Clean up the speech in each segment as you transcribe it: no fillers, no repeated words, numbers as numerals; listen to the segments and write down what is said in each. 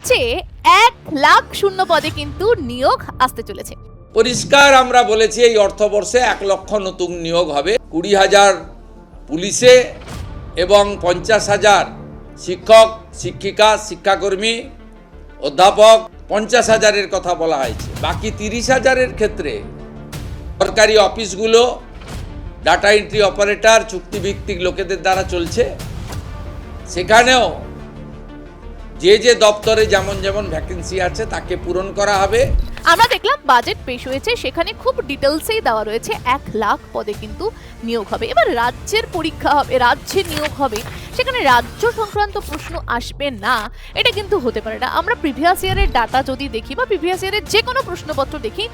রাজ্যে 1,00,000 শূন্য পদে কিন্তু নিয়োগ আসতে চলেছে। পরিষ্কার আমরা বলেছি এই অর্থবর্ষে 1,00,000 নতুন নিয়োগ হবে। 20,000 পুলিশে এবং 50,000 শিক্ষক, শিক্ষিকা, শিক্ষাকর্মী, অধ্যাপক, 50,000-এর কথা বলা হয়েছে। বাকি 30,000-এর ক্ষেত্রে সরকারি অফিসগুলো ডাটা এন্ট্রি অপারেটর, চুক্তিভিত্তিক লোকেদের দ্বারা চলছে। সেখানেও যে দপ্তরে যেমন যেমন ভ্যাকেন্সি আছে তাকে পূরণ করা হবে। আমরা দেখলাম বাজেট পেশ হয়েছে, সেখানে খুব ডিটেলসেই দেওয়া রয়েছে 1,00,000 পদে কিন্তু নিয়োগ হবে। এবার রাজ্যের পরীক্ষা হবে, রাজ্যে নিয়োগ হবে, সেখানে রাজ্য সংক্রান্ত প্রশ্ন আসবে না এটা কিন্তু হতে পারে না। আমরা প্রিভিয়াস ইয়ারের ডাটা যদি দেখি বা প্রিভিয়াস ইয়ারের যে কোনো প্রশ্নপত্র দেখি,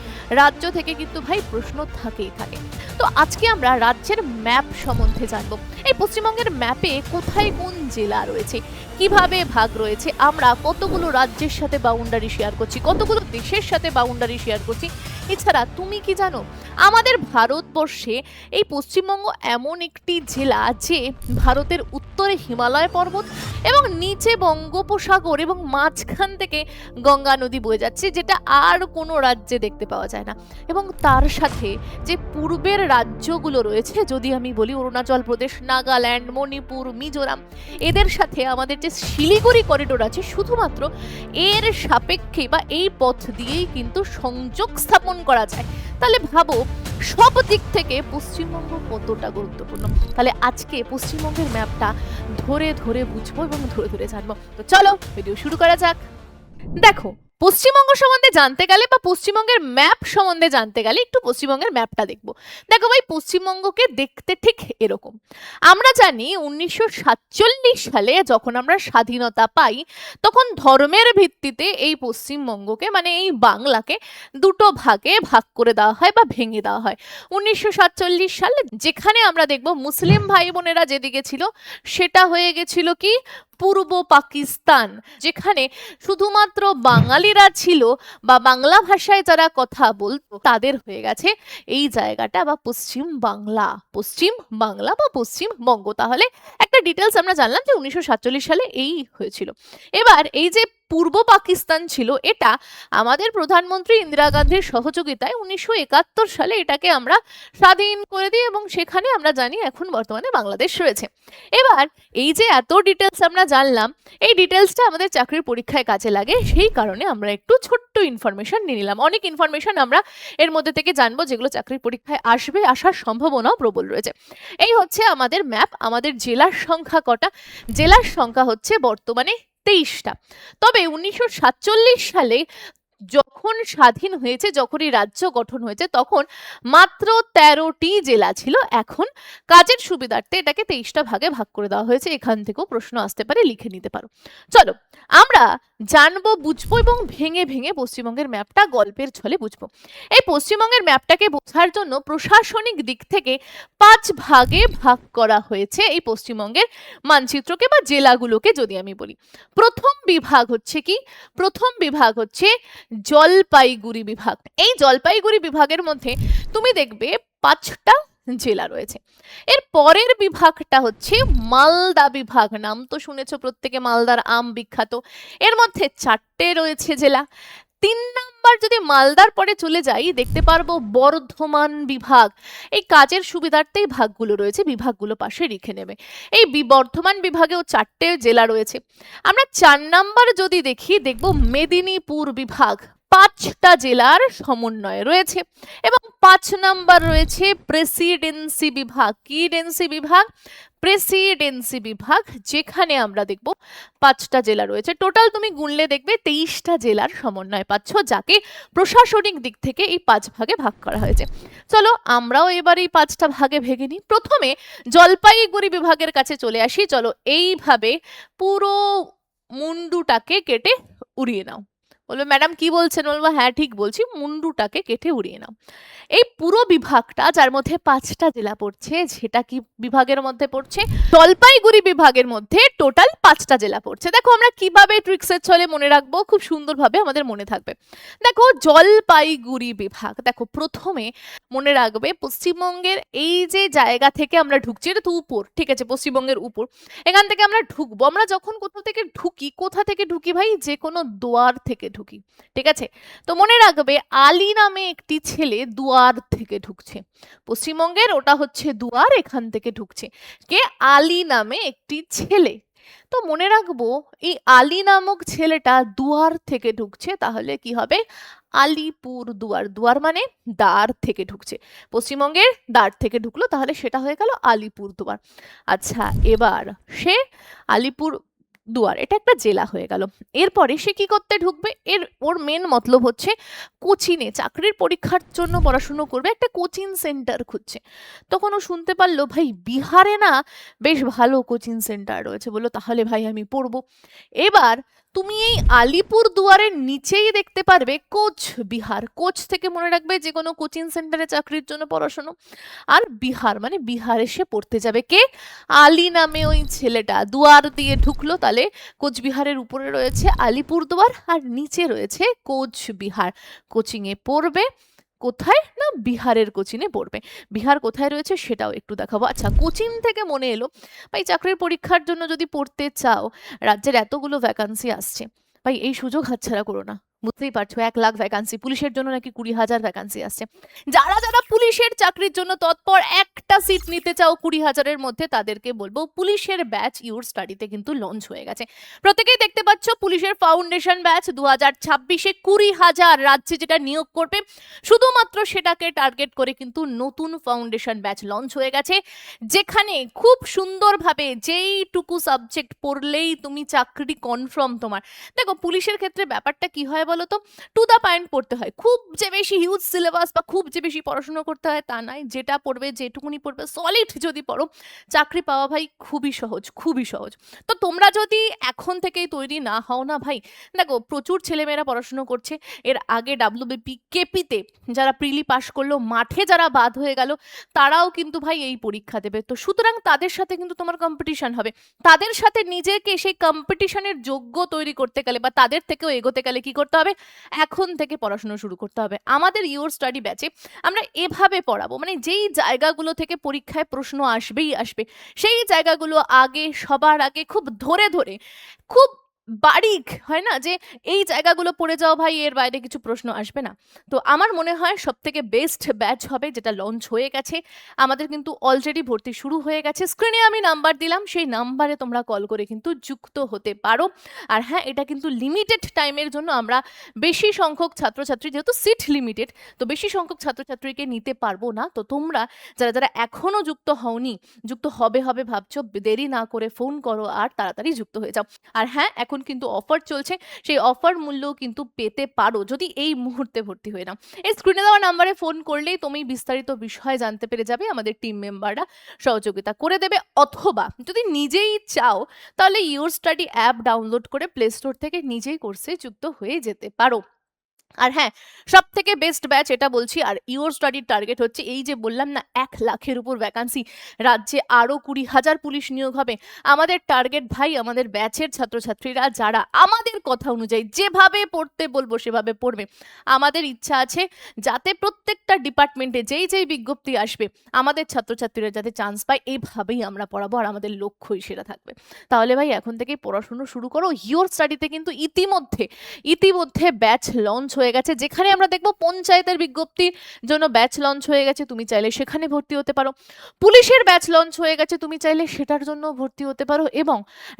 রাজ্য থেকে কিন্তু ভাই প্রশ্ন থাকেই থাকে। তো আজকে আমরা রাজ্যের ম্যাপ সম্বন্ধে জানবো। এই পশ্চিমবঙ্গের ম্যাপে কোথায় কোন জেলা রয়েছে, কিভাবে ভাগ রয়েছে, আমরা কতগুলো রাজ্যের সাথে বাউন্ডারি শেয়ার করছি, কতগুলো দেশের সাথে বাউন্ডারি শেয়ার করছি। এছাড়া তুমি কি জানো আমাদের ভারতবর্ষে এই পশ্চিমবঙ্গ এমন একটি জেলা যে ভারতের উত্তরে হিমালয় পর্বত এবং নিচে বঙ্গোপসাগর এবং মাঝখান থেকে গঙ্গা নদী বয়ে যাচ্ছে, যেটা আর কোনো রাজ্যে দেখতে পাওয়া যায় না। এবং তার সাথে যে পূর্বের রাজ্যগুলো রয়েছে, যদি আমি বলি অরুণাচল প্রদেশ, নাগাল্যান্ড, মণিপুর, মিজোরাম, এদের সাথে আমাদের যে শিলিগুড়ি করিডোর আছে, শুধুমাত্র এর সাপেক্ষে বা এই পথ দিয়েই কিন্তু সংযোগ স্থাপন করা যায়। তাহলে ভাবো সব দিক থেকে পশ্চিমবঙ্গ কতটা গুরুত্বপূর্ণ। তাহলে আজকে পশ্চিমবঙ্গের ম্যাপটা ধরে ধরে বুঝবো এবং ধরে ধরে জানবো। তো চলো ভিডিও শুরু করা যাক। দেখো, পশ্চিমবঙ্গ সম্বন্ধে জানতে গেলে বা পশ্চিমবঙ্গের ম্যাপ সম্বন্ধে জানতে গেলে একটু পশ্চিমবঙ্গের ম্যাপটা দেখবো। দেখো ভাই, পশ্চিমবঙ্গকে দেখতে ঠিক এরকম। আমরা জানি 1947 সালে যখন আমরা স্বাধীনতা পাই, তখন ধর্মের ভিত্তিতে এই পশ্চিমবঙ্গকে মানে এই বাংলাকে দুটো ভাগে ভাগ করে দেওয়া হয় বা ভেঙে দেওয়া হয়। 1947 সালে যেখানে আমরা দেখব মুসলিম ভাই বোনেরা যেদিকে ছিল, সেটা হয়ে গেছিল কি পূর্ব পাকিস্তান, যেখানে শুধুমাত্র বাঙালিরা ছিল বা বাংলা ভাষায় যারা কথা বলতো তাদের হয়ে গেছে এই জায়গাটা বা পশ্চিম বাংলা, পশ্চিম বাংলা বা পশ্চিমবঙ্গ। তাহলে একটা ডিটেলস আমরা জানলাম যে 1947 সালে এই হয়েছিল। এবার এই যে পূর্ব পাকিস্তান ছিল, এটা আমাদের প্রধানমন্ত্রী ইন্দিরা গান্ধীর সহযোগিতায় 1971 সালে এটাকে আমরা স্বাধীন করে দিই এবং সেখানে আমরা জানি এখন বর্তমানে বাংলাদেশ রয়েছে। এবার এই যে এত ডিটেলস আমরা জানলাম, এই ডিটেলসটা আমাদের চাকরির পরীক্ষায় কাজে লাগে, সেই কারণে আমরা একটু ছোট্ট ইনফরমেশন নিয়ে নিলাম। অনেক ইনফরমেশন আমরা এর মধ্যে থেকে জানবো যেগুলো চাকরির পরীক্ষায় আসবে, আসার সম্ভাবনাও প্রবল রয়েছে। এই হচ্ছে আমাদের ম্যাপ। আমাদের জেলার সংখ্যা কটা? জেলার সংখ্যা হচ্ছে বর্তমানে 23টা। তবে 1947 সালে যখন স্বাধীন হয়েছে, যখনই রাজ্য গঠন হয়েছে, তখন মাত্র 13টি জেলা ছিল। এখন কাজের সুবিধার্থে এটাকে 23টা ভাগে ভাগ করে দেওয়া হয়েছে। এখান থেকেও প্রশ্ন আসতে পারে, লিখে নিতে পারো। চলো আমরা জানবো, বুঝবো এবং ভেঙে ভেঙে পশ্চিমবঙ্গের ম্যাপটা গল্পের ছলে বুঝবো। এই পশ্চিমবঙ্গের ম্যাপটাকে বোঝার জন্য প্রশাসনিক দিক থেকে 5 ভাগে ভাগ করা হয়েছে এই পশ্চিমবঙ্গের মানচিত্রকে বা জেলাগুলোকে। যদি আমি বলি, প্রথম বিভাগ হচ্ছে কি? প্রথম বিভাগ হচ্ছে জলপাইগুড়ি বিভাগ। এই জলপাইগুড়ি বিভাগের মধ্যে তুমি দেখবে 5টা জেলা রয়েছে। এর পরের বিভাগটা হচ্ছে মালদা বিভাগ। নাম তো শুনেছো প্রত্যেকে, মালদার আম বিখ্যাত। এর মধ্যে 4টে রয়েছে জেলা। 3 নাম্বার যদি মালদার পরে চলে যাই, দেখতে পারবো বর্ধমান বিভাগ। এই কাজের সুবিধার্থেই ভাগগুলো রয়েছে, বিভাগগুলো পাশে রেখে নেবে। এই বর্ধমান বিভাগেও 4টে জেলা রয়েছে। আমরা 4 নাম্বার যদি দেখি, দেখবো মেদিনীপুর বিভাগ। 5টা জেলার সমন্বয় রয়েছে। এবং 5 নাম্বার রয়েছে প্রেসিডেন্সি বিভাগ। কি ডেন্সি বিভাগ? প্রেসিডেন্সি বিভাগ, যেখানে আমরা দেখব 5টা জেলা রয়েছে। টোটাল তুমি গুনলে দেখবে 23টা জেলার সমন্বয় পাচ্ছ, যাকে প্রশাসনিক দিক থেকে এই 5 ভাগে ভাগ করা হয়েছে। চলো আমরাও এবার এই 5টা ভাগে ভেঙে নিই। প্রথমে জলপাইগুড়ি বিভাগের কাছে চলে আসি। চলো এইভাবে পুরো মুন্ডুটাকে কেটে উড়িয়ে নাও। বলবে ম্যাডাম কি বলছেন, বলবো হ্যাঁ ঠিক বলছি, মুন্ডুটাকে কেটে উড়িয়ে নাও। এই পুরো বিভাগটা যার মধ্যে 5টা জেলা পড়ছে, সেটা কি বিভাগের মধ্যে পড়ছে? জলপাইগুড়ি বিভাগের মধ্যে টোটাল 5টা জেলা পড়ছে। দেখো আমরা কিভাবে ট্রিক্সের ছলে মনে রাখবো, খুব সুন্দরভাবে আমাদের মনে থাকবে। দেখো জলপাইগুড়ি বিভাগ, দেখো প্রথমে মনে রাখবে পশ্চিমবঙ্গের এই যে জায়গা থেকে আমরা ঢুকছি, এটা তো উপর, ঠিক আছে, পশ্চিমবঙ্গের উপর, এখান থেকে আমরা ঢুকবো। আমরা যখন কোথাও থেকে ঢুকি, কোথা থেকে ঢুকি ভাই? যে কোনো দুয়ার থেকে ঢুকি, ঠিক আছে। তো মনে রাখবে আলী নামে একটি ছেলে দুয়ার থেকে ঢুকছে পশ্চিমবঙ্গের, ওটা হচ্ছে দুয়ার, এখান থেকে ঢুকছে কে? আলী নামে একটি ছেলে। তো মনে রাখবো এই আলী নামক ছেলেটা দুয়ার থেকে ঢুকছে, তাহলে কি হবে? আলিপুর দুয়ার। দুয়ার মানে দ্বার থেকে ঢুকছে, পশ্চিমবঙ্গের দ্বার থেকে ঢুকলো, তাহলে সেটা হয়ে গেল আলিপুর দুয়ার। আচ্ছা, এবার সে আলিপুর দুয়ার, এটা একটা জেলা হয়ে গেল। এরপরে সে কি করতে ঢুকবে? ওর মেন মতলব হচ্ছে কোচিনে, চাকরির পরীক্ষার জন্য পড়াশুনো করবে, একটা কোচিং সেন্টার খুঁজছে। তখন ও শুনতে পারলো ভাই বিহারে না বেশ ভালো কোচিং সেন্টার রয়েছে, বললো তাহলে ভাই আমি পড়বো। এবার তুমি এই আলিপুর দুয়ারের নিচেই দেখতে পারবে কোচবিহার। কোচ থেকে মনে রাখবে যে কোনো কোচিং সেন্টারে চাকরির জন্য পড়াশোনা। আর বিহার মানে বিহারে সে পড়তে যাবে কে? আলী নামে ওই ছেলেটা দুয়ার দিয়ে ঢুকলো, তাহলে কোচবিহারের উপরে রয়েছে আলিপুরদুয়ার আর নিচে রয়েছে কোচবিহার। কোচিংয়ে পড়বে কোথায়? না বিহারের কোচিংয়ে পড়বে। বিহার কোথায় রয়েছে সেটাও একটু দেখাবো। আচ্ছা, কোচিং থেকে মনে এলো ভাই চাকরির পরীক্ষার জন্য যদি পড়তে চাও, রাজ্যের এতগুলো ভ্যাকান্সি আসছে, ভাই এই সুযোগ হাতছাড়া করো না। বুঝতেই পারছো 1 লাখ ভ্যাকান্সি, পুলিশের জন্য নাকি 20,000 ভ্যাকান্সি আসছে। যারা যারা পুলিশের চাকরির জন্য তৎপর, একটা সিট নিতে চাও 20,000-এর মধ্যে, তাদেরকে বলবো পুলিশের ব্যাচ ইউর স্টাডিতে কিন্তু লঞ্চ হয়ে গেছে। প্রত্যেকেই দেখতে পাচ্ছ পুলিশের ফাউন্ডেশন ব্যাচ 2026-এ 20,000 রাজ্যে যেটা নিয়োগ করবে, শুধুমাত্র সেটাকে টার্গেট করে কিন্তু নতুন ফাউন্ডেশন ব্যাচ লঞ্চ হয়ে গেছে, যেখানে খুব সুন্দরভাবে যেইটুকু সাবজেক্ট পড়লেই তুমি চাকরি কনফার্ম তোমার। দেখো পুলিশের ক্ষেত্রে ব্যাপারটা কি হয় বলো তো, টু দ্য পয়েন্ট পড়তে হয়, খুব যে বেশি হিউজ সিলেবাস বা খুব যে বেশি পড়াশোনা করতে হয় তা নয়। যেটা পড়বে, যেটুকুনি পড়বে, সলিড যদি পড়ো, চাকরি পাওয়া ভাই খুবই সহজ, খুবই সহজ। তো তোমরা যদি এখন থেকেই তৈরি না হও না ভাই, দেখো প্রচুর ছেলেমেয়েরা পড়াশুনো করছে, এর আগে ডাব্লিউবিপি কেপিতে যারা প্রিলি পাশ করলো, মাঠে যারা বাদ হয়ে গেল, তারাও কিন্তু ভাই এই পরীক্ষা দেবে। তো সুতরাং তাদের সাথে কিন্তু তোমার কম্পিটিশন হবে। তাদের সাথে নিজেকে সেই কম্পিটিশনের যোগ্য তৈরি করতে গেলে বা তাদের থেকেও এগোতে গেলে কি করতে হবে? এখন থেকে পড়াশোনা শুরু করতে হবে। আমাদের ইউর স্টাডি ব্যাচে আমরা এভাবে পড়াবো, মানে যেই জায়গাগুলো থেকে পরীক্ষায় প্রশ্ন আসবেই আসবে, সেই জায়গাগুলো আগে, সবার আগে খুব ধরে ধরে, খুব বারিক হয় না যে এই জায়গাগুলো পড়ে যাও ভাই, এর বাইরে কিছু প্রশ্ন আসবে না। তো আমার মনে হয় সব থেকে বেস্ট ব্যাচ হবে যেটা লঞ্চ হয়ে গেছে। আমাদের কিন্তু অলরেডি ভর্তি শুরু হয়ে গেছে। স্ক্রিনে আমি নাম্বার দিলাম, সেই নাম্বারে তোমরা কল করে কিন্তু যুক্ত হতে পারো। আর হ্যাঁ, এটা কিন্তু লিমিটেড টাইমের জন্য, আমরা বেশি সংখ্যক ছাত্রছাত্রী, যেহেতু সিট লিমিটেড, তো বেশি সংখ্যক ছাত্রছাত্রীকে নিতে পারবো না। তো তোমরা যারা যারা এখনো যুক্ত হওনি, যুক্ত হবে হবে ভাবছো, দেরি না করে ফোন করো আর তাড়াতাড়ি যুক্ত হয়ে যাও। আর হ্যাঁ, এখন কিন্তু অফার চলছে, সেই অফার মূল্যও কিন্তু পেতে পারো যদি এই মুহূর্তে ভর্তি হয়ে নাও। এই স্ক্রিনে দেওয়া নাম্বারে ফোন করলেই তুমি বিস্তারিত বিষয় জানতে পেরে যাবে, আমাদের টিম মেম্বাররা সহযোগিতা করে দেবে। অথবা যদি নিজেই চাও, তাহলে ইউর স্টাডি অ্যাপ ডাউনলোড করে প্লে স্টোর থেকে নিজেই কোর্সে যুক্ত হয়ে যেতে পারো। আর হ্যাঁ, সব থেকে বেস্ট ব্যাচ এটা বলছি। আর ইউর স্টাডির টার্গেট হচ্ছে, এই যে বললাম না 1 লাখের উপর ভ্যাকান্সি, রাজ্যে আরো 20,000 পুলিশ নিয়োগ হবে। আমাদের টার্গেট ভাই, আমাদের ব্যাচের ছাত্রছাত্রীরা যারা আমাদের কথা অনুযায়ী যেভাবে পড়তে বলবো সেভাবে পড়বে। আমাদের ইচ্ছা আছে যাতে প্রত্যেকটা ডিপার্টমেন্টে যেই যেই বিজ্ঞপ্তি আসবে, আমাদের ছাত্রছাত্রীরা যাতে চান্স পায়, এইভাবেই আমরা পড়াবো। আর আমাদের লক্ষ্যই সেটা থাকবে। তাহলে ভাই এখন থেকেই পড়াশুনো শুরু করো। ইউর স্টাডিতে কিন্তু ইতিমধ্যে ব্যাচ লঞ্চ হয়ে গেছে, যেখানে আমরা দেখবো পঞ্চায়েতের বিজ্ঞপ্তির জন্য ব্যাচ লঞ্চ হয়ে গেছে, তুমি চাইলে সেখানে ভর্তি হতে পারো। পুলিশের ব্যাচ লঞ্চ হয়ে গেছে, তুমি চাইলে সেটার জন্য ভর্তি হতে পারো। এবং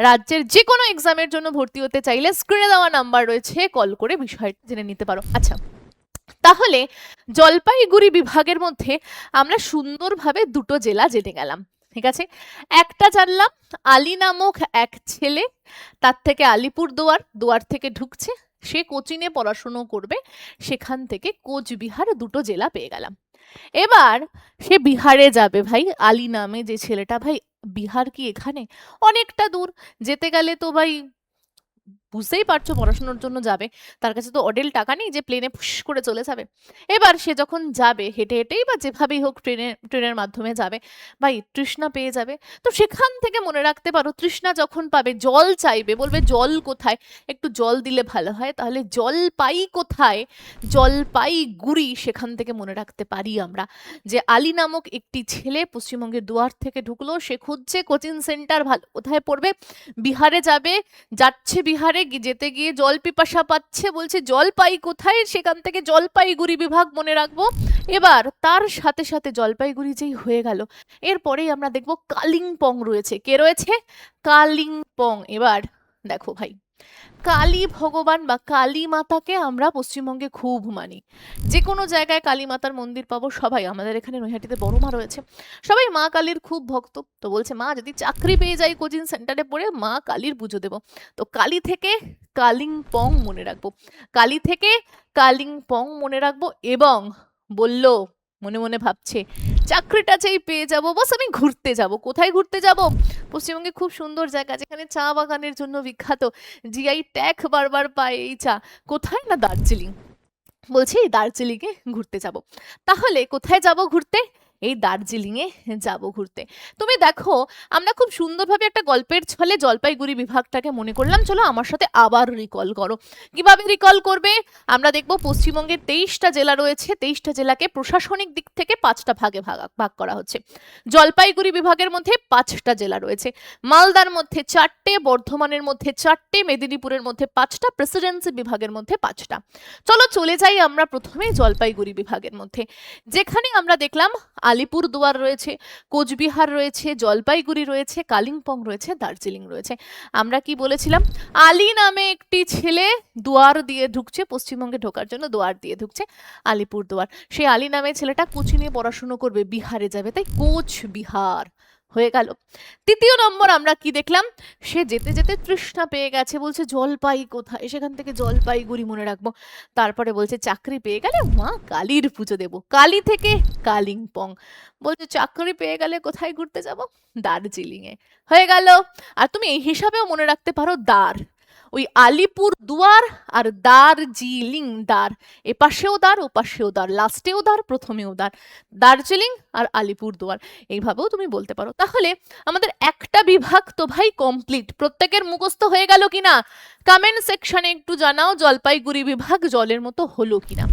রাজ্যের যে কোনো এক্সামের জন্য ভর্তি হতে চাইলে স্ক্রিনে দেওয়া নাম্বার রয়েছে, কল করে বিষয়টা জেনে নিতে পারো। আচ্ছা, তাহলে জলপাইগুড়ি বিভাগের মধ্যে আমরা সুন্দরভাবে 2টো জেলা জেনে গেলাম, ঠিক আছে। একটা জানলাম আলী নামক এক ছেলে, তার থেকে আলিপুর দুয়ার থেকে ঢুকছে, সে কোচিনে পড়াশুনো করবে, সেখান থেকে কোচবিহার 2টো জেলা পেয়ে গেলাম। এবার সে বিহারে যাবে ভাই, আলী নামে যে ছেলেটা। ভাই বিহার কি এখানে? অনেকটা দূর, যেতে গেলে তো ভাই বুঝতেই পারছো পড়াশোনার জন্য যাবে, তার কাছে তো অডেল টাকা নেই যে প্লেনে ফুস করে চলে যাবে। এবার সে যখন যাবে হেঁটে হেঁটেই বা যেভাবেই হোক ট্রেনের মাধ্যমে যাবে, ভাই তৃষ্ণা পেয়ে যাবে। তো সেখান থেকে মনে রাখতে পারো, তৃষ্ণা যখন পাবে জল চাইবে, বলবে জল কোথায়, একটু জল দিলে ভালো হয়, তাহলে জল পাই কোথায়, জলপাইগুড়ি, সেখান থেকে মনে রাখতে পারি আমরা যে আলী নামক একটি ছেলে পশ্চিমবঙ্গের দুয়ার থেকে ঢুকলো, সে খুঁজছে কোচিং সেন্টার ভালো কোথায় পড়বে, বিহারে যাবে, যাচ্ছে বিহারে, যেতে গিয়ে জল পিপাসা পাচ্ছে, বলছে জল পাই কোথায়, সেখান থেকে জলপাইগুড়ি বিভাগ মনে রাখবো। এবার তার সাথে সাথে জলপাইগুড়ি যেই হয়ে গেল, এরপরেই আমরা দেখব কালিম্পং রয়েছে, কে রয়েছে, কালিম্পং। এবার দেখো ভাই, কালী ভগবান বা কালী মাতাকে আমরা পশ্চিমবঙ্গে খুব মানি, যে কোনো জায়গায় কালী মাতার মন্দির পাবো সবাই, আমাদের এখানে নৈহাটিতে বড় মা রয়েছে, সবাই মা কালীর খুব ভক্ত। তো বলছে মা যদি চাকরি পেয়ে যাই কোচিং সেন্টারে পড়ে, মা কালীর পুজো দেবো। তো কালী থেকে কালিম্পং মনে রাখবো, কালী থেকে কালিম্পং মনে রাখবো। এবং বলল, মনে মনে ভাবছে চাকরিটা চাই পেয়ে যাবো, বাস আমি ঘুরতে যাব। কোথায় ঘুরতে যাব, পশ্চিমবঙ্গে খুব সুন্দর জায়গা যেখানে চা বাগানের জন্য বিখ্যাত, জিআই ট্যাগ বারবার পায় এই চা, কোথায় না দার্জিলিং। বলছি এই দার্জিলিংয়ে ঘুরতে যাব। তাহলে কোথায় যাব ঘুরতে, এই দার্জিলিংয়ে যাব ঘুরতে। তুমি দেখো, আমরা খুব সুন্দরভাবে একটা গল্পের ছলে জলপাইগুড়ি বিভাগটাকে মনে করলাম, চলো আমার সাথে আবার রিকল করো। কিভাবে রিকল করবে, আমরা দেখব পশ্চিমবঙ্গের 23টা জেলা রয়েছে, 23টা জেলাকে প্রশাসনিক দিক থেকে 5টা ভাগে ভাগ করা হচ্ছে। জলপাইগুড়ি বিভাগের মধ্যে 5টা জেলা রয়েছে, মালদার মধ্যে 4টে, বর্ধমানের মধ্যে 4টে, মেদিনীপুরের মধ্যে 5টা, প্রেসিডেন্সি বিভাগের মধ্যে 5টা। চলো চলে যাই আমরা প্রথমে জলপাইগুড়ি বিভাগের মধ্যে, যেখানে আমরা দেখলাম আলিপুরদুয়ার রয়েছে, কোচবিহার রয়েছে, জলপাইগুড়ি রয়েছে, কালিম্পং রয়েছে, দার্জিলিং রয়েছে। আমরা কি বলেছিলাম, আলী নামে একটি ছেলে দুয়ার দিয়ে ঢুকছে, পশ্চিমবঙ্গে ঢোকার জন্য দুয়ার দিয়ে ঢুকছে আলিপুরদুয়ার। সেই আলী নামে ছেলেটা কোচিংয়ে পড়াশুনো করবে, বিহারে যাবে, তাই কোচবিহার হয়ে গেল। তৃতীয় নম্বর আমরা কি দেখলাম, সে যেতে যেতে তৃষ্ণা পেয়ে গেছে, বলছে জলপাই কোথায়, সেখান থেকে জলপাইগুড়ি মনে রাখবো। তারপরে বলছে চাকরি পেয়ে গেলে মা কালীর পুজো দেবো, কালী থেকে কালিম্পং। বলছে চাকরি পেয়ে গেলে কোথায় ঘুরতে যাব, দার্জিলিং এ, হয়ে গেল। আর তুমি এই হিসাবেও মনে রাখতে পারো দার, ওই আলিপুর দুয়ার আর দার্জিলিং, দার এ পাশেও দার ও পাশেও দার, লাস্টেও দার প্রথমেও দার, দার্জিলিং আর আলিপুর দুয়ার, এইভাবেও তুমি বলতে পারো। তাহলে আমাদের একটা বিভাগ তো ভাই কমপ্লিট, প্রত্যেকের মুখস্থ হয়ে গেল কিনা কমেন্ট সেকশনে একটু জানাও, জলপাইগুড়ি বিভাগ জলের মতো হলো কিনা।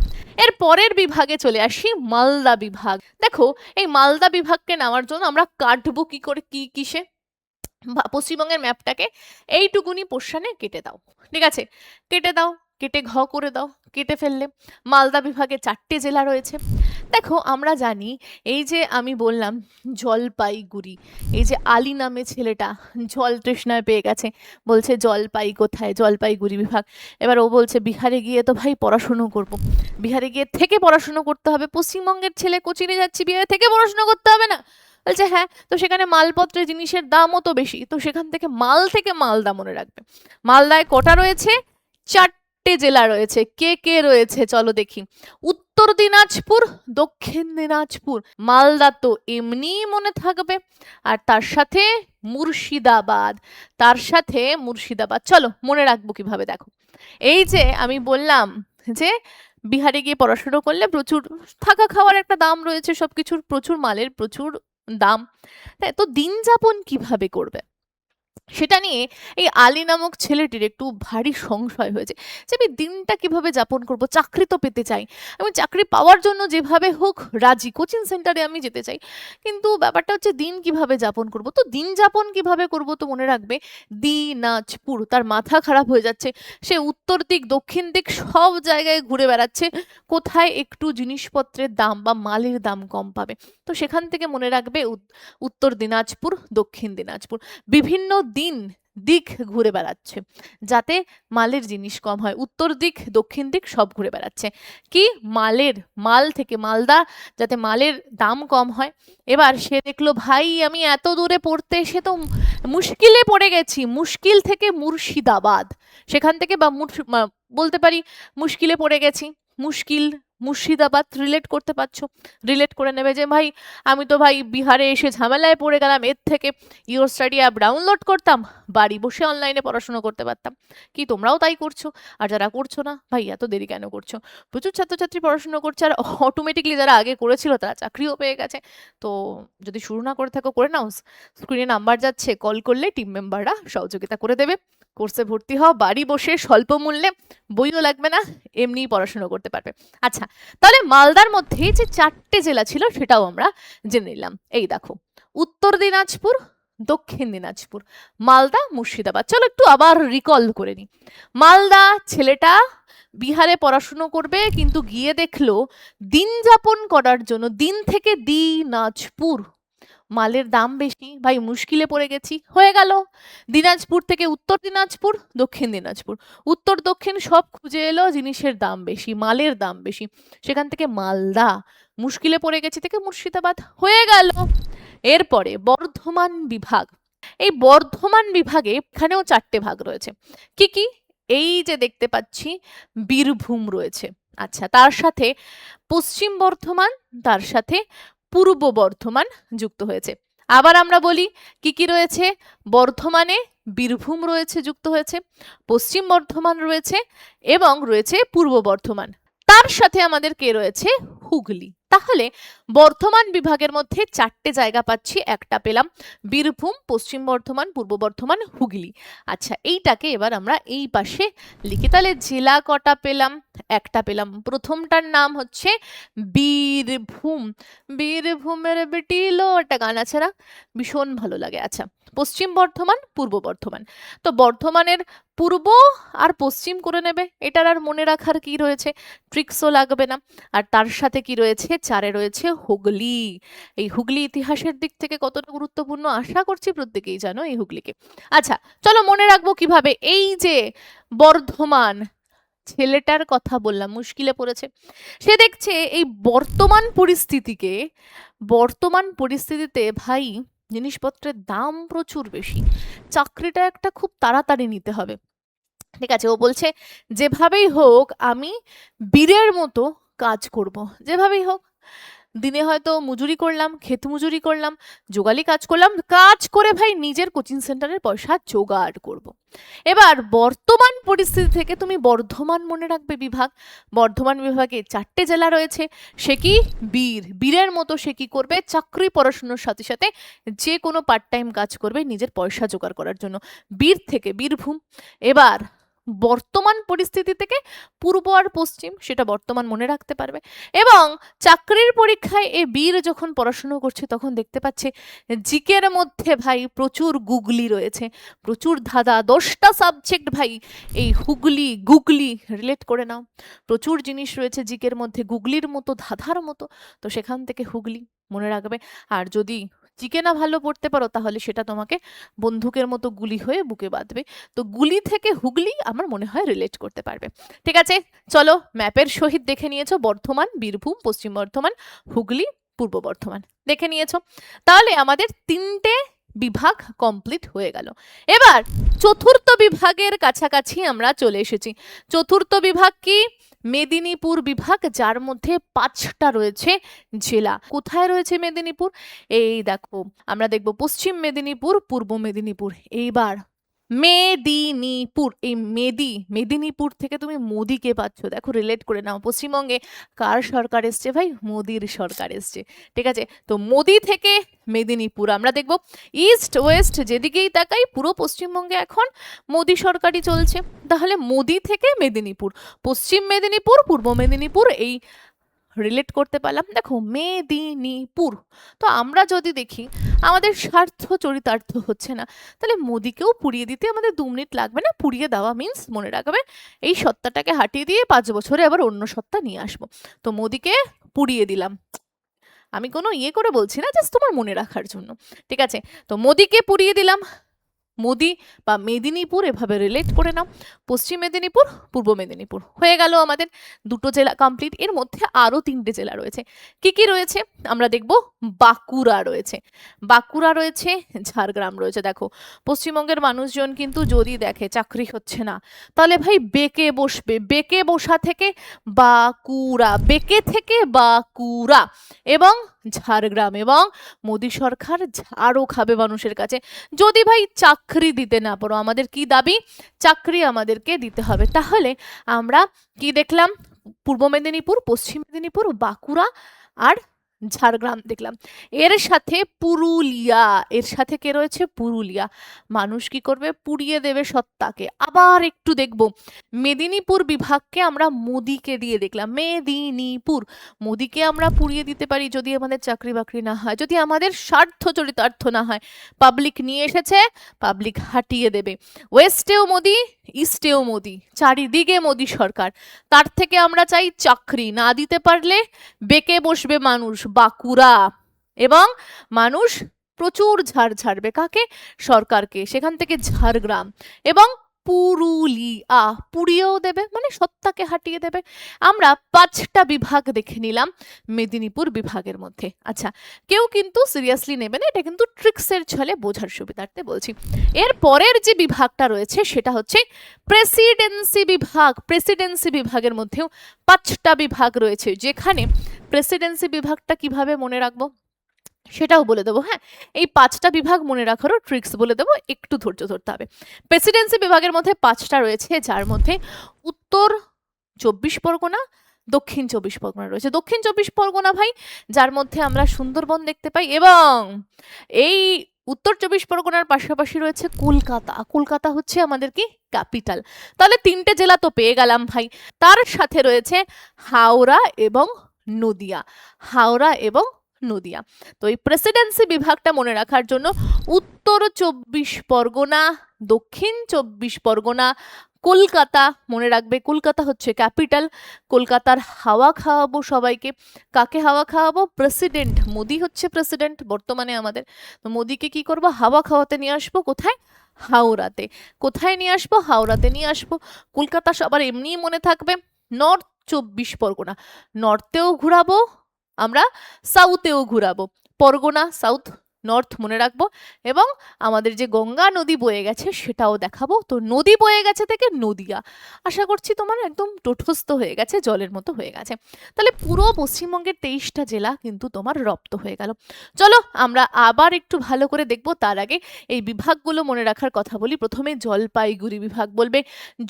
এর পরের বিভাগে চলে আসি, মালদা বিভাগ। দেখো এই মালদা বিভাগকে নেওয়ার জন্য আমরা কাটবো কি করে, কি কিসে, পশ্চিমবঙ্গের ম্যাপটাকে এইটুকুনি পোর্শনে কেটে দাও, ঠিক আছে, কেটে দাও, কেটে ঘ করে দাও, কেটে ফেললে মালদা বিভাগে 4টে জেলা রয়েছে। দেখো আমরা জানি, এই যে আমি বললাম জলপাইগুড়ি, এই যে আলী নামে ছেলেটা জল তৃষ্ণায় পেয়ে গেছে, বলছে জলপাই কোথায়, জলপাইগুড়ি বিভাগ। এবার ও বলছে বিহারে গিয়ে তো ভাই পড়াশুনো করব, বিহারে গিয়ে থেকে পড়াশুনো করতে হবে, পশ্চিমবঙ্গের ছেলে কোচিনে যাচ্ছি, বিহারে থেকে পড়াশুনো করতে হবে না, বলছে হ্যাঁ, তো সেখানে মালপত্রের জিনিসের দামও তো বেশি, তো সেখান থেকে মালদা মনে রাখবে। মালদায় কটা রয়েছে, 4টে জেলা রয়েছে। কে কে রয়েছে চলো দেখি, উত্তর দিনাজপুর, দক্ষিণ দিনাজপুর, মালদা তো এমনিই মনে থাকবে, আর তার সাথে মুর্শিদাবাদ, তার সাথে মুর্শিদাবাদ। চলো মনে রাখবো কিভাবে, দেখো এই যে আমি বললাম যে বিহারে গিয়ে পড়াশোনা করলে প্রচুর থাকা খাওয়ার একটা দাম রয়েছে, সবকিছুর প্রচুর, মালের প্রচুর দাম, তাই তো দিন যাপন কিভাবে করবে, সেটা নিয়ে এই আলী নামক ছেলেটির একটু ভারী সংশয় হয়েছে যে আমি দিনটা কিভাবে যাপন করব, চাকরি তো পেতে চাই, আমি চাকরি পাওয়ার জন্য যেভাবে হোক রাজি, কোচিং সেন্টারে আমি যেতে চাই, কিন্তু ব্যাপারটা হচ্ছে দিন কিভাবে যাপন করব। তো দিন যাপন কিভাবে করব, তো মনে রাখবে দিনাজপুর। তার মাথা খারাপ হয়ে যাচ্ছে, সে উত্তর দিক দক্ষিণ দিক সব জায়গায় ঘুরে বেড়াচ্ছে, কোথায় একটু জিনিসপত্রের দাম বা মালের দাম কম পাবে, তো সেখান থেকে মনে রাখবে উত্তর দিনাজপুর, দক্ষিণ দিনাজপুর, বিভিন্ন দিক ঘুরে বেড়াচ্ছে যাতে মালের জিনিস কম হয়, উত্তর দিক দক্ষিণ দিক সব ঘুরে বেড়াচ্ছে, কি মাল থেকে মালদা, যাতে মালের দাম কম হয়। এবার সে দেখলো ভাই আমি এত দূরে পড়তে এসে তো মুশকিলে পড়ে গেছি, মুশকিল থেকে মুর্শিদাবাদ, সেখান থেকে বা বলতে পারি মুশকিলে পড়ে গেছি, মুশকিল মুর্শিদাবাদ রিলেট করতে পারছো, রিলেট করে নেবে যে ভাই আমি তো ভাই বিহারে এসে ঝামেলায় পড়ে গেলাম, এর থেকে ইওর স্টাডি অ্যাপ ডাউনলোড করতাম, বাড়ি বসে অনলাইনে পড়াশোনা করতে পারতাম। কি তোমরাও তাই করছো? আর যারা করছো না ভাই এত দেরি কেন করছো? প্রচুর ছাত্রছাত্রী পড়াশোনা করছে, আর অটোমেটিকলি যারা আগে করেছিল তারা চাকরিও পেয়ে গেছে। তো যদি শুরু না করে থাকো করে নাও, স্ক্রিনে নাম্বার যাচ্ছে, কল করলে টিম মেম্বাররা সহযোগিতা করে দেবে। কোর্সে ভর্তি হও বাড়ি বসে স্বল্প মূল্যে, বইও লাগবে না, এমনিই পড়াশোনা করতে পারবে। আচ্ছা, তাহলে মালদার মধ্যে যে 4টে জেলা ছিল সেটাও আমরা জেনে নিলাম। এই দেখো, উত্তর দিনাজপুর, দক্ষিণ দিনাজপুর, মালদা, মুর্শিদাবাদ। চলো একটু আবার রিকল করে নি। মালদা ছেলেটা বিহারে পড়াশুনো করবে, কিন্তু গিয়ে দেখলো দিন যাপন করার জন্য দিন থেকে দিনাজপুর, মালের দাম বেশি, ভাই মুশকিলে পড়ে গেছি, হয়ে গেল দিনাজপুর থেকে উত্তর দিনাজপুর, দক্ষিণ দিনাজপুর, উত্তর দক্ষিণ সব খুঁজে এলো, জিনিসের দাম বেশি, মালের দাম বেশি, সেখান থেকে মালদা, মুশকিলে পড়ে গেছি থেকে মুর্শিদাবাদ, হয়ে গেল। এরপরে বর্ধমান বিভাগ, এই বর্ধমান বিভাগে এখানেও 4টে ভাগ রয়েছে। কি কি? এই যে দেখতে পাচ্ছি বীরভূম রয়েছে, আচ্ছা, তার সাথে পশ্চিম বর্ধমান, তার সাথে পূর্ব বর্ধমান যুক্ত হয়েছে। আবার আমরা বলি কি কি রয়েছে, বর্ধমানে বীরভূম রয়েছে, যুক্ত হয়েছে, পশ্চিম বর্ধমান রয়েছে এবং রয়েছে পূর্ব বর্ধমান, তার সাথে আমাদের কে রয়েছে, হুগলি। তাহলে বর্ধমান বিভাগের মধ্যে 4টে জায়গা পাচ্ছি, একটা পেলাম বীরভূম, পশ্চিম বর্ধমান, পূর্ব বর্ধমান, হুগলি। আচ্ছা, এইটাকে এবার আমরা এই পাশে লিখি, তাহলে জেলা কটা পেলাম, একটা পেলাম, প্রথমটার নাম হচ্ছে বীরভূম। বীরভূমের বেটিলো একটা গান আছে না, ভীষণ ভালো লাগে। আচ্ছা, পশ্চিম বর্ধমান, পূর্ব বর্ধমান, তো বর্ধমানের পূর্ব আর পশ্চিম করে নেবে, এটার আর মনে রাখার কি রয়েছে, ট্রিক্সও লাগবে না। আর তার সাথে কি রয়েছে, 4-এ রয়েছে হুগলি। এই হুগলি ইতিহাসের দিক থেকে কতটা গুরুত্বপূর্ণ আশা করছি প্রত্যেকেই জানো এই হুগলিকে। আচ্ছা, চলো মনে রাখবো কিভাবে, এই যে বর্ধমান ছেলেটার কথা বললাম মুশকিলে পড়েছে, সে দেখছে এই বর্তমান পরিস্থিতিতে ভাই জিনিসপত্রের দাম প্রচুর বেশি, চাকরিটা একটা খুব তাড়াতাড়ি নিতে হবে। ঠিক আছে, ও বলছে যেভাবেই হোক আমি বীরের মতো কাজ করব, যেভাবেই হোক, দিনে হয়তো মজুরি করলাম, ক্ষেত মজুরি করলাম, জোগালি কাজ করলাম, কাজ করে ভাই নিজের কোচিং সেন্টারের পয়সা জোগাড় করব। এবার বর্তমান পরিস্থিতি থেকে তুমি বর্ধমান মনে রাখবে বিভাগ, বর্ধমান বিভাগে 4টে জেলা রয়েছে, সে কি বীরের মতো সে কি করবে, চাকরি পড়াশোনার সাথে সাথে যে কোনো পার্ট টাইম কাজ করবে নিজের পয়সা জোগাড় করার জন্য, বীর থেকে বীরভূম। এবার বর্তমান পরিস্থিতি থেকে পূর্ব আর পশ্চিম, সেটা বর্তমান মনে রাখতে পারবে। এবং চাকরির পরীক্ষায় এ বীর যখন পড়াশুনো করছে তখন দেখতে পাচ্ছে জিকের মধ্যে ভাই প্রচুর গুগলি রয়েছে, প্রচুর ধাঁধা, 10টা সাবজেক্ট ভাই এই হুগলি গুগলি রিলেট করে নাও, প্রচুর জিনিস রয়েছে জিকের মধ্যে গুগলির মতো, ধাঁধার মতো, তো সেখান থেকে হুগলি মনে রাখবে। আর যদি জিকে না ভালো পড়তে পারো তাহলে সেটা তোমাকে বন্দুকের মতো গুলি হয়ে বুকে বাঁধবে, তো গুলি থেকে হুগলি আমার মনে হয় রিলেট করতে পারবে। ঠিক আছে, চলো ম্যাপের সহিত দেখে নিয়েছো বর্ধমান, বীরভূম, পশ্চিম বর্ধমান, হুগলি, পূর্ব বর্ধমান দেখে নিয়েছো। তাহলে আমাদের 3টে বিভাগ কমপ্লিট হয়ে গেল। এবার চতুর্থ বিভাগের কাছাকাছি আমরা চলে এসেছি। চতুর্থ বিভাগ কি, মেদিনীপুর বিভাগ, যার মধ্যে 5টা রয়েছে জেলা। কোথায় রয়েছে মেদিনীপুর, এই দেখো আমরা দেখব পশ্চিম মেদিনীপুর, পূর্ব মেদিনীপুর। এইবার মেদিনীপুর, এই মেদিনীপুর থেকে তুমি মোদিকে পাচ্ছ, দেখো রিলেট করে নাও, পশ্চিমবঙ্গে কার সরকার এসছে ভাই, মোদির সরকার এসছে। ঠিক আছে, তো মোদি থেকে মেদিনীপুর আমরা দেখব, ইস্ট ওয়েস্ট যেদিকেই তাকাই পুরো পশ্চিমবঙ্গে এখন মোদি সরকারই চলছে, তাহলে মোদি থেকে মেদিনীপুর, পশ্চিম মেদিনীপুর, পূর্ব মেদিনীপুর, এই রিলেট করতে পারলাম। দেখো মেদিনীপুর, তো আমরা যদি দেখি আমাদের স্বার্থ চরিতার্থ হচ্ছে না, তাহলে মোদিকেও পুড়িয়ে দিতে আমাদের 2 মিনিট লাগবে না, পুড়িয়ে দেওয়া মিন্স মনে রাখবে এই সত্তাটাকে হাটিয়ে দিয়ে 5 বছরে আবার অন্য সত্তা নিয়ে আসবো, তো মোদিকে পুড়িয়ে দিলাম। আমি কোনো ইয়ে করে বলছি না, জাস্ট তোমার মনে রাখার জন্য। ঠিক আছে, তো মোদিকে পুড়িয়ে দিলাম, মোদি বা মেদিনীপুর এভাবে রিলেট করে নাও। পশ্চিম মেদিনীপুর, পূর্ব মেদিনীপুর হয়ে গেল আমাদের দুটো জেলা কমপ্লিট। এর মধ্যে আরো 3টে জেলা রয়েছে। কি কি রয়েছে আমরা দেখব? বাঁকুড়া রয়েছে, বাঁকুড়া রয়েছে, ঝাড়গ্রাম রয়েছে। দেখো পশ্চিমবঙ্গের মানুষজন কিন্তু যদি দেখে চাকরি হচ্ছে না, তাহলে ভাই বেঁকে বসবে। বেঁকে বসা থেকে বাঁকুড়া, বেঁকে থেকে বাঁকুড়া এবং ঝাড়গ্রাম, এবং মোদী সরকার ঝাড়ও খাবে মানুষের কাছে যদি ভাই চাকরি দিতে না পারো। আমাদের কি দাবি? চাকরি আমাদেরকে দিতে হবে। তাহলে আমরা কি দেখলাম? পূর্ব মেদিনীপুর, পশ্চিম মেদিনীপুর, বাঁকুড়া আর ঝাড়গ্রাম দেখলাম। এর সাথে পুরুলিয়া, এর সাথে কে রয়েছে? পুরুলিয়া। মানুষ কি করবে? পুড়িয়ে দেবে সত্তাকে। আবার একটু দেখব মেদিনীপুর বিভাগকে আমরা মোদিকে দিয়ে দেখলাম। মেদিনীপুর, মোদিকে আমরা পুড়িয়ে দিতে পারি যদি আমাদের চাকরি বাকরি না হয়, যদি আমাদের স্বার্থ চরিতার্থ না হয়। পাবলিক নিয়ে এসেছে, পাবলিক হাঁটিয়ে দেবে। ওয়েস্টেও মোদি, ইস্টেও মোদি, চারিদিকে মোদি সরকার। তার থেকে আমরা চাই চাকরি না দিতে পারলে বেঁকে বসবে মানুষ বাঁকুড়া, এবং মানুষ প্রচুর ঝাড় ঝাড়বে। কাকে? সরকারকে। সেখান থেকে ঝাড়গ্রাম এবং পুরুলিয়া, পুড়িয়েও দেবে, মানে সত্তাকে হাঁটিয়ে দেবে। আমরা 5টা বিভাগ দেখে নিলাম মেদিনীপুর বিভাগের মধ্যে। আচ্ছা, কেউ কিন্তু সিরিয়াসলি নেবে না, এটা কিন্তু ট্রিক্সের ছলে বোঝার সুবিধার্থে বলছি। এর পরের যে বিভাগটা রয়েছে সেটা হচ্ছে প্রেসিডেন্সি বিভাগ। প্রেসিডেন্সি বিভাগের মধ্যেও 5টা বিভাগ রয়েছে, যেখানে প্রেসিডেন্সি বিভাগটা কিভাবে মনে রাখবো সেটাও বলে দেবো। হ্যাঁ, এই 5টা বিভাগ মনে রাখারও ট্রিক্স বলে দেবো, একটু ধৈর্য ধরতে হবে। প্রেসিডেন্সি বিভাগের মধ্যে 5টা রয়েছে, যার মধ্যে উত্তর 24 পরগনা, দক্ষিণ 24 পরগনা রয়েছে। দক্ষিণ 24 পরগনা ভাই, যার মধ্যে আমরা সুন্দরবন দেখতে পাই, এবং এই উত্তর 24 পরগনার পাশাপাশি রয়েছে কলকাতা। কলকাতা হচ্ছে আমাদের কি? ক্যাপিটাল। তাহলে 3টে জেলা তো পেয়ে গেলাম ভাই। তার সাথে রয়েছে হাওড়া এবং নদিয়া, হাওড়া এবং নদিয়া। তো এই প্রেসিডেন্সি বিভাগটা মনে রাখার জন্য উত্তর 24 পরগনা, দক্ষিণ 24 পরগনা, কলকাতা মনে রাখবে। কলকাতা হচ্ছে ক্যাপিটাল। কলকাতার হাওয়া খাওয়াবো সবাইকে। কাকে হাওয়া খাওয়াবো? প্রেসিডেন্ট। মোদি হচ্ছে প্রেসিডেন্ট বর্তমানে আমাদের। তো মোদিকে কি করবো? হাওয়া খাওয়াতে নিয়ে আসবো। কোথায়? হাওড়াতে। কোথায় নিয়ে আসবো? হাওড়াতে নিয়ে আসবো। কলকাতা সবার এমনিই মনে থাকবে। নর্থ 24 পরগনা, নর্থেও ঘুরাবো আমরা, সাউথেও ঘুরাবো। পরগনা সাউথ, নর্থ মনে রাখবো, এবং আমাদের যে গঙ্গা নদী বয়ে গেছে সেটাও দেখাবো। তো নদী বয়ে গেছে থেকে নদিয়া। আশা করছি তোমার একদম তটস্থ হয়ে গেছে, জলের মতো হয়ে গেছে। তাহলে পুরো পশ্চিমবঙ্গের 23টা জেলা কিন্তু তোমার রপ্ত হয়ে গেল। চলো আমরা আবার একটু ভালো করে দেখবো। তার আগে এই বিভাগগুলো মনে রাখার কথা বলি। প্রথমে জলপাইগুড়ি বিভাগ। বলবে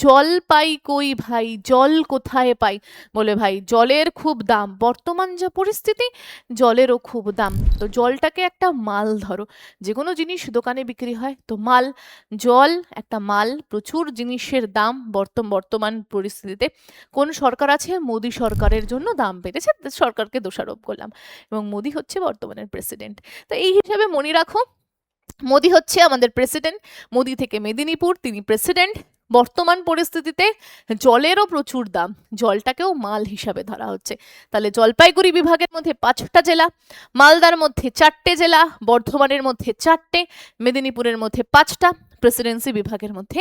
জলপাই কই ভাই, জল কোথায় পাই? বলে ভাই জলের খুব দাম, বর্তমান যা পরিস্থিতি জলেরও খুব দাম। তো জলটাকে একটা মাল ধরো, যে কোনো জিনিস দোকানে বিক্রি হয় তো মাল, জল একটা মাল। প্রচুর জিনিসের দাম বর্তমান পরিস্থিতিতে। কোন সরকার আছে? মোদি সরকারের জন্য দাম বেড়েছে, সরকারকে দোষারোপ করলাম, এবং মোদি হচ্ছে বর্তমানের প্রেসিডেন্ট। তো এই হিসাবে মনে রাখো, মোদি হচ্ছে আমাদের প্রেসিডেন্ট। মোদি থেকে মেদিনীপুর, তিনি প্রেসিডেন্ট। বর্তমান পরিস্থিতিতে জলেরও প্রচুর দাম, জলটাকেও মাল হিসাবে ধরা হচ্ছে। তাহলে জলপাইগুড়ি বিভাগের মধ্যে 5টা জেলা, মালদার মধ্যে 4টে জেলা, বর্ধমানের মধ্যে 4টে, মেদিনীপুরের মধ্যে 5টা, প্রেসিডেন্সি বিভাগের মধ্যে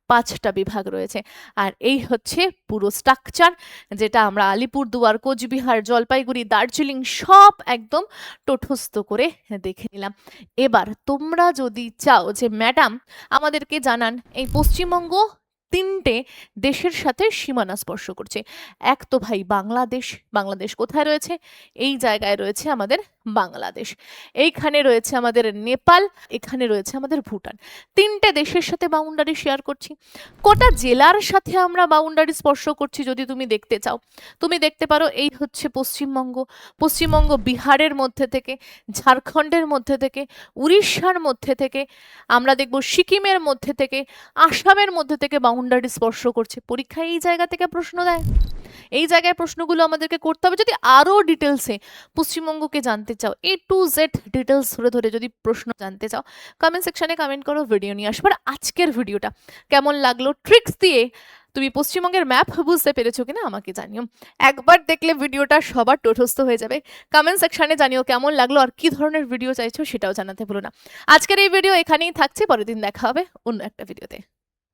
5টা বিভাগ রয়েছে। আর এই হচ্ছে পুরো স্ট্রাকচার, যেটা আমরা আলিপুরদুয়ার, কোচবিহার, জলপাইগুড়ি, দার্জিলিং সব একদম তটস্থ করে দেখে নিলাম। এবার তোমরা যদি চাও যে ম্যাডাম আমাদেরকে জানান এই পশ্চিমবঙ্গ 3টে দেশের সাথে সীমানা স্পর্শ করছে। এক তো ভাই বাংলাদেশ। বাংলাদেশ কোথায় রয়েছে? এই জায়গায় রয়েছে আমাদের বাংলাদেশ। এইখানে রয়েছে আমাদের নেপাল, এখানে রয়েছে আমাদের ভুটান। 3টে দেশের সাথে বাউন্ডারি শেয়ার করছি। কটা জেলার সাথে আমরা বাউন্ডারি স্পর্শ করছি যদি তুমি দেখতে চাও, তুমি দেখতে পারো এই হচ্ছে পশ্চিমবঙ্গ। পশ্চিমবঙ্গ বিহারের মধ্যে থেকে, ঝাড়খণ্ডের মধ্যে থেকে, উড়িষ্যার মধ্যে থেকে, আমরা দেখব সিকিমের মধ্যে থেকে, আসামের মধ্যে থেকে বাউন্ডারি স্পর্শ করছে। পরীক্ষায় এই জায়গা থেকে প্রশ্ন দেয়, এই জায়গায় প্রশ্নগুলো আমাদেরকে করতে হবে। যদি আরো ডিটেলসে পশ্চিমবঙ্গকে জানতে চাও, A to Z ডিটেলস ধরে ধরে যদি প্রশ্ন জানতে চাও, কমেন্ট সেকশনে কমেন্ট করো, ভিডিও নিয়ে আসবার। আজকের ভিডিওটা কেমন লাগলো ট্রিক্স দিয়ে তুমি পশ্চিমবঙ্গের ম্যাপ বুঝতে পেরেছো কিনা আমাকে জানিও। একবার দেখলে ভিডিওটা সবার টোটস্থ হয়ে যাবে। কমেন্ট সেকশনে জানিও কেমন লাগলো আর কি ধরনের ভিডিও চাইছো সেটাও জানাতে ভুলো না। আজকের এই ভিডিও এখানেই থাকছে, পরের দিন দেখা হবে অন্য একটা ভিডিওতে।